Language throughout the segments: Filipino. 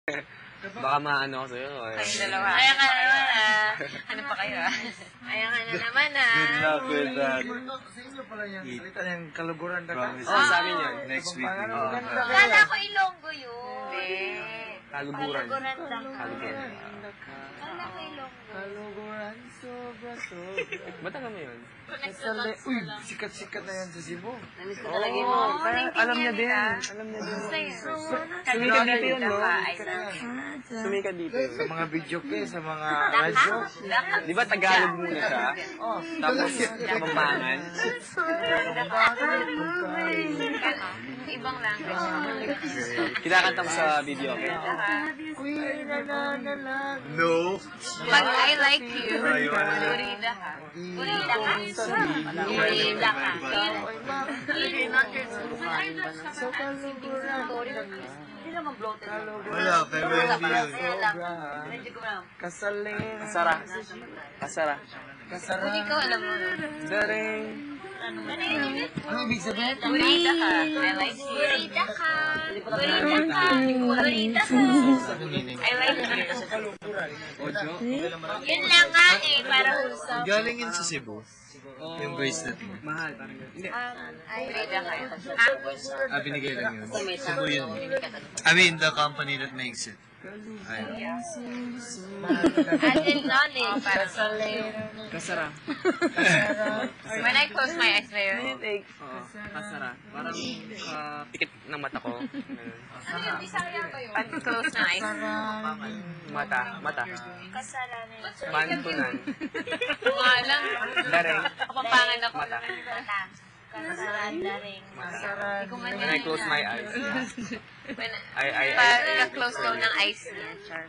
Baka maano ako sa'yo. Kayong dalawa. Kaya nga naman ano pa kayo Kaya nga na naman Good luck with that. Sa inyo pala yan. Salita yung kaluguran na ka. Promise. Oo, sa amin yun. Next week. Kala ko Ilonggo yun. Kaluguran. Kaluguran lang. Kaluguran. Kala ko Ilonggo. Kaluguran, sobra. Ba't alam mo yun? Uy, sikat-sikat na yan sa Cebu. Namiss ko talaga yung mga. Alam niya din. Alam niya din. Sumikat dito yun, no? Sumikat dito yun. Sa mga video kayo, sa mga radyo. Di ba Tagalog muna siya? Tapos Kapampangan. Ibang language. Kinakanta mo sa video, okay? No. Pag I like you, Ayun. Burida ka. Burida ka? Burida ka. Wala, favorite yun. Kasara. Kasara. Kung ikaw alam mo. Daring. Ano ibig sabihin? Burida ka. I like you. Burida ka. Burida ka. Burida ka. I like you. Ojo. Yun lang nga para usap. Galing yun sa Cebu. Yung bracelet mo. Mahal, parang gano'n. Hindi. Burida ka. Binigay lang yun. Cebu yun. I mean, the company that makes it. Ayun. Adil knowledge. Para sa Kasara. When I close my eyes na yun. Oo, kasara. Parang pikit ng mata ko. Ganun. Pag close na eyes. Mata. Kasalanan. Pantunan. Nga lang. Daring. Kapampangan ako. Mata. Kasalanan ring. When I close my eyes. Pag na-close daw ng eyes niya.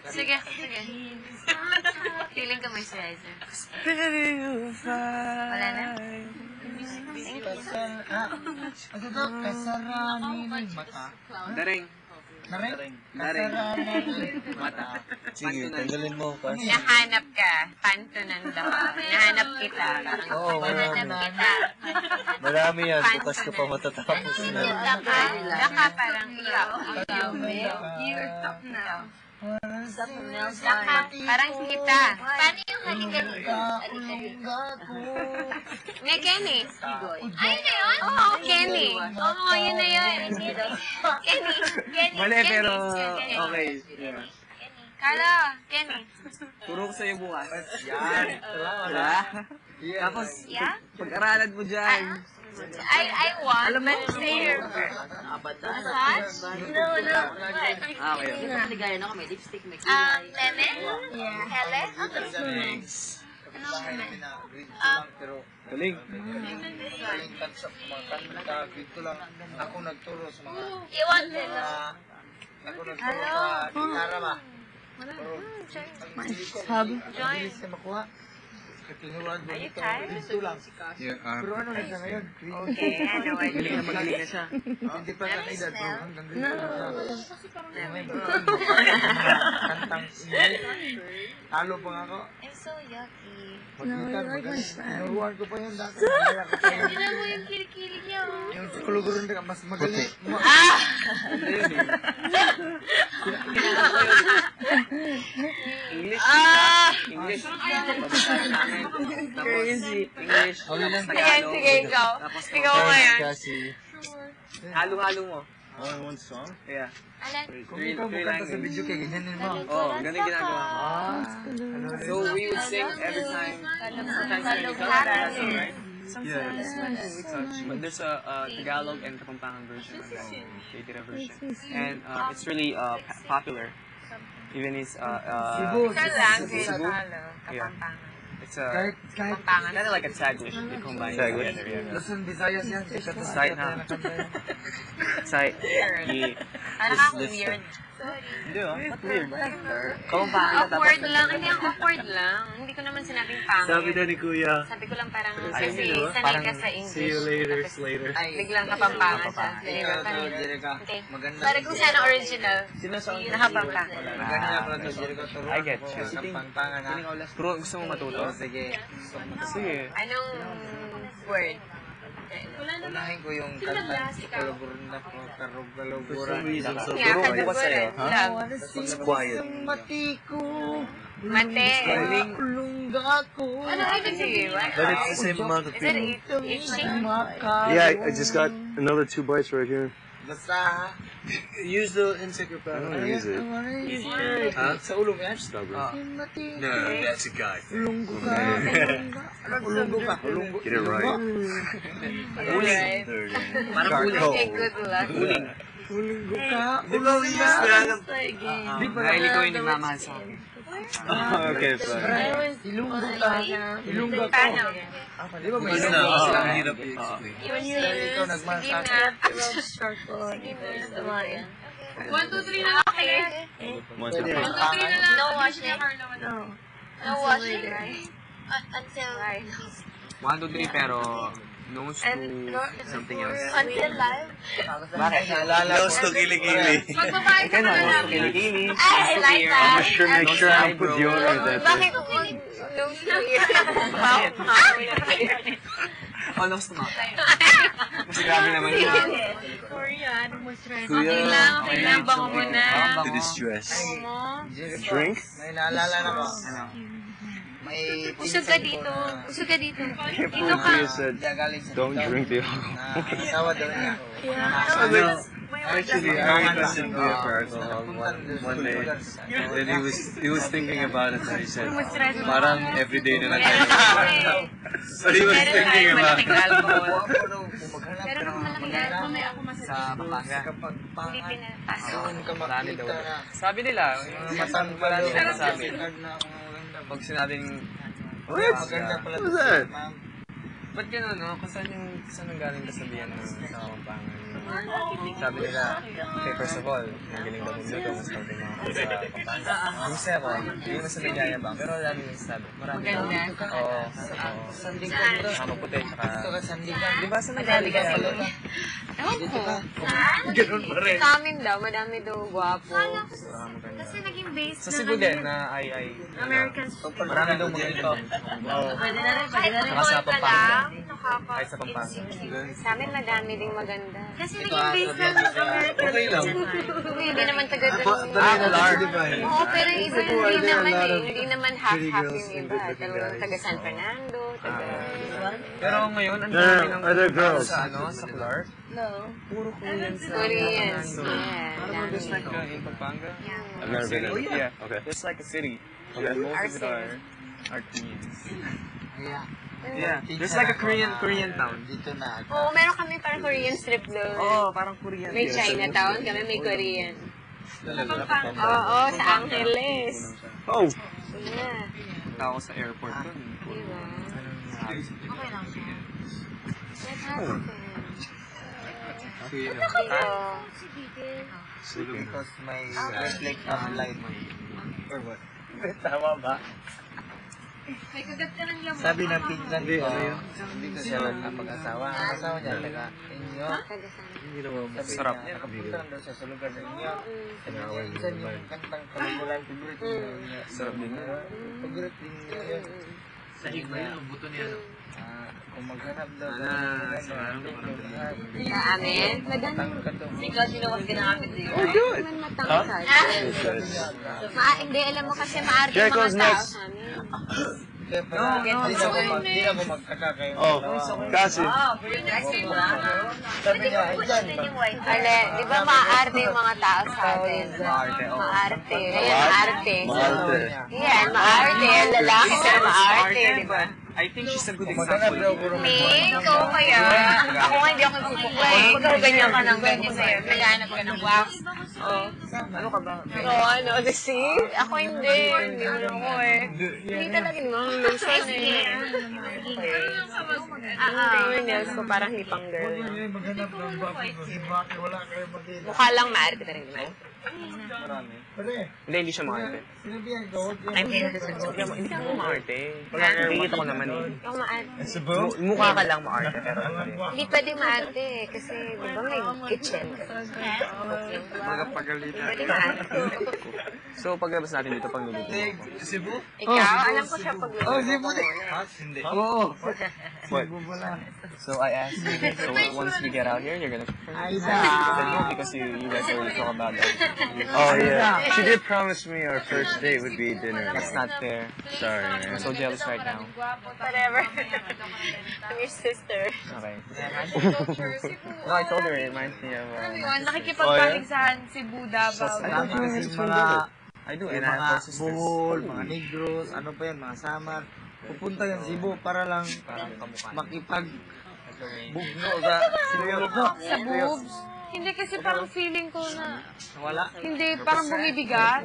Sige. Feeling ka may moisturizer. Wala na? Thank you. Ano to? Kasarani ng mata. Daring. Daring? Daring. Mata. Sige, tanggalin mo. Nahanap ka. Pantunan daw. Nahanap kita. Oo, Nahanap kita. marami yan. Bukas ka pa matatapos na. Daka parang ikaw. You're top now. Daka, parang kita. Paano yung halika? May Kenny. Ay, na yun? Oo, Kenny. Oo, yun na yun. Kenny. Mali, pero okay. Kala, Kenny. Turo ko sa'yo bukas. Yan. Diba? Tapos, Yeah? pag-aralan mo dyan. I want, but stay here. Massage? No. Okay. Meme? Hele? Thanks. Pero Galing. galing kan sa mga kanta, dito lang ako nagturo sa mga You want it? ako nagturo sa gitara ba? Join. Bilis na makuha. Katinuran ko Are you dito. tired? Dito lang. Your Pero arm. ano na siya ngayon? Okay, ano ba Galing na magaling na siya. Hindi pa na edad. Pero hanggang dito lang kantang talo pa nga ako. I'm so yucky. Mag-gitar, magaling. Naruhan ko pa yun dati. Kaya ko pa yun. Tignan mo yung kilikili niya, oh. Yung kuluguran ka, mas magaling. English. English. Crazy. English. Ayan, sige, ikaw. Ikaw ngayon. Kasi, Halo-halo mo. one song? Yeah. Alan, Kung ikaw bukanta sa video kay ganyanin mo. Oh, ganun ginagawa ko. So we would sing every time. Sometimes we touch, right? Yeah. But there's a Tagalog and Kapampangan version of that. They did a version. And it's really popular. Even it's Cebu. sa language. Cebu? Kapampangan. it's a Kahit Kapampangan. kind of like a Taglish. They combine it Taglish. together. Yeah. Luzon, Visayas yan. Sikat na Side sikat na na. nakanta yan. Side. Parang ako weird. Hindi ah. Ba't weird? Kapampangan na Awkward dapat. lang. Hindi ang awkward lang. Hindi ko naman sinabing pangit. Sabi daw ni Kuya, Sabi ko lang parang Ay, kasi di ba? sanay Parang ka sa English. see you later, Tapos later. biglang kapampangan siya. Deliver ka niya. Jerica. Okay. Maganda. Parang kung sana original. Nakapampangan. Maganda pala to Jerica. I get you. Kapampangan ha. Pero gusto mo matuto? Sige. Sige. Anong word? Unahin ko yung kanta. Kalaburan na ko. Kalaburan. Yeah, Bukas sa'yo. love. It's quiet. Mati ko. Mate. Lungga ko. Ano sige? But it's the same amount of Is it people. itchy? Yeah, I just got another 2 bites right here. Basta. Use the insect I repellent. don't use it. Huh? Sa ulo mo yan? Stubborn. No, that's a guy. Ulunggo ka. Ulunggo ka. Ulunggo. Get it right. Alright. Parang uling. Okay, good luck. Uling. Ulunggo ka. Dahil ikaw yung nagmamahal sa akin. Okay, fine. Ilunggo ka. Ilunggo ka. Paano? Di ba may It's ilunggo not. ka? Ang hirap i-explain. Ikaw nagmahal Sige sa na. akin. Sige na. 1, 2, 3 na. Okay. One, two, Pwede three. rin. No washing. No washing. Until 1, 2, 3, pero nose to something else. until live. Bakit? Naalala ko. Nose to kilikili. Magbabayad ka Ikaw na, na nose to lang. kilikili. I like that. Make sure I put deodorant that Bakit day. ko nose to ear? Oh, nose to mouth. Kasi grabe naman yun. Okay lang. Bango mo na. To distress. Drink? May naalala na ko. Ano? May Usog ka dito. Usog ka dito. Dito ka. Kuya said, galing sa don't hotel drink the na alcohol. asawa daw niya. Actually, I requested Kuya for alcohol one day. Then he was thinking about it and he said, parang everyday na lang tayo. But he was thinking about it. alcohol. Pero kung malaki Sa Pampanga. kapag Hindi pangat, pinapasok. doon ka Marami daw. makita na Sabi nila, yung matang pala nila nasabi. Pag sinabing, Maganda pala What's that? ma'am. ba't gano'n, no? Kung saan ang galing kasabihan ng sa Pampanga? Sabi nila, okay, first of all, magaling daw magluto, mas konti mga food sa Pampanga. Yung second, hindi naman sa nagyayabang, pero lalo yung sabi, marami daw. Oo, Sandigan bro. mga puti, tsaka, Ito ka sandigan. di ba sa nagyayabang pala? Ewan ko. Ganun pa rin. Sa amin daw, madami daw gwapo. Kasi naging base Sa Cebu din, na ay, American marami daw magluto. Oo. Kahit Saka sa mall ka Pampanga. lang, Kahit sa Pampanga. Sa amin madami ding maganda. Kasi naging base ng American Okay lang. Hindi naman taga Oo, pero yung iba hindi naman eh. Hindi naman half-half yung iba. Talagang taga San Fernando, taga... Pero ngayon, ang No, dami no, ng other girls. sa ano, sa Clark. Koreans. Yeah, Parang there's dami. like in Pampanga. I've never been Oh, in. yeah. Okay. There's like a city. Okay. And most Our of it are Koreans. Yeah. There's like a Korean town. Dito na. Oo, meron kami parang Korean strip doon. Oh, parang Korean. May Chinatown, kami may Korean. Talaga. Oo, sa Angeles. Oh, Yeah. Punta ako sa airport doon. Diba? Okay lang. Let's have fun. Dito. Because may reflect of light. Or what? Tama ba? May kagat ka ng lamok. Sabi ng pinsan ko, hindi ko siya mag-asawa. Ang asawa niya, taga inyo. Sarap niya. Nakapunta daw siya sa lugar ng inyo. Sabi niya, minsan yung kantang Kalumulan, favorite niya. Sarap din yun. Favorite din niya yun. Sahig ba yun? Buto niya. Kung maghanap daw. Sa ano, Sa amin? Madami. Ikaw, sinuwas ka na kami dito. Oh, good. Man matangkad. Hindi, alam mo kasi maarte yung Jericho's mga tao next. sa amin. Kaya pala, hindi na ko magkakakayo. oh, kasi. Sabi niya, ay dyan. Ale, di ba maarte yung mga tao sa atin? Maarte, oh. Maarte. Ayan, maarte. Maarte. Yan, maarte. Lalaki sila maarte, di ba? I think she's a good Maghanap daw example. ko Me, ikaw kaya. Ako nga hindi ako nagpupukway. Ikaw ganyan ka ng ganyan sa'yo. Naghanap ka ng wax. Oh. Ano ka ba? Oo, ano, see? Ako hindi. Hindi mo ako eh. Hindi talaga naman. Lusa na eh. Yung nails ko parang hindi pang girl. maghanap ng bakit wala kayo mag Mukha lang maarte ka rin naman. Marami. Hindi siya maarte. Sinabihan ko, huwag I'm here to Hindi ka mo maarte. Nakikita ko naman eh. Ako maarte. Mukha ka lang maarte, pero hindi. Hindi pwede maarte kasi, di ba may kitchen? Magpagalitan. Pwede maarte. So, paglabas natin dito, pag nilito ako. Cebu? Ikaw, alam ko siya pag Cebu din. Hindi. Oo. What? Cebu pala. So, I asked you, so once we get out here, you're gonna... Ay, Then no, because you guys already talk about that. Oh yeah. She did promise me our first date would be dinner. That's not fair. Sorry, I'm man. so jealous right now. whatever. I'm your sister. Okay. No, I told her it reminds me of... Nakikipagpaligsahan si Buda about Dami kasi mga I do, yung and I have mga four sisters. buhol, mga negros, ano pa yan, mga samar. Pupunta yan Cebu para lang makipag bugno sa seryoso. sa boobs. Hindi kasi parang feeling ko na, Wala. hindi, parang bumibigat.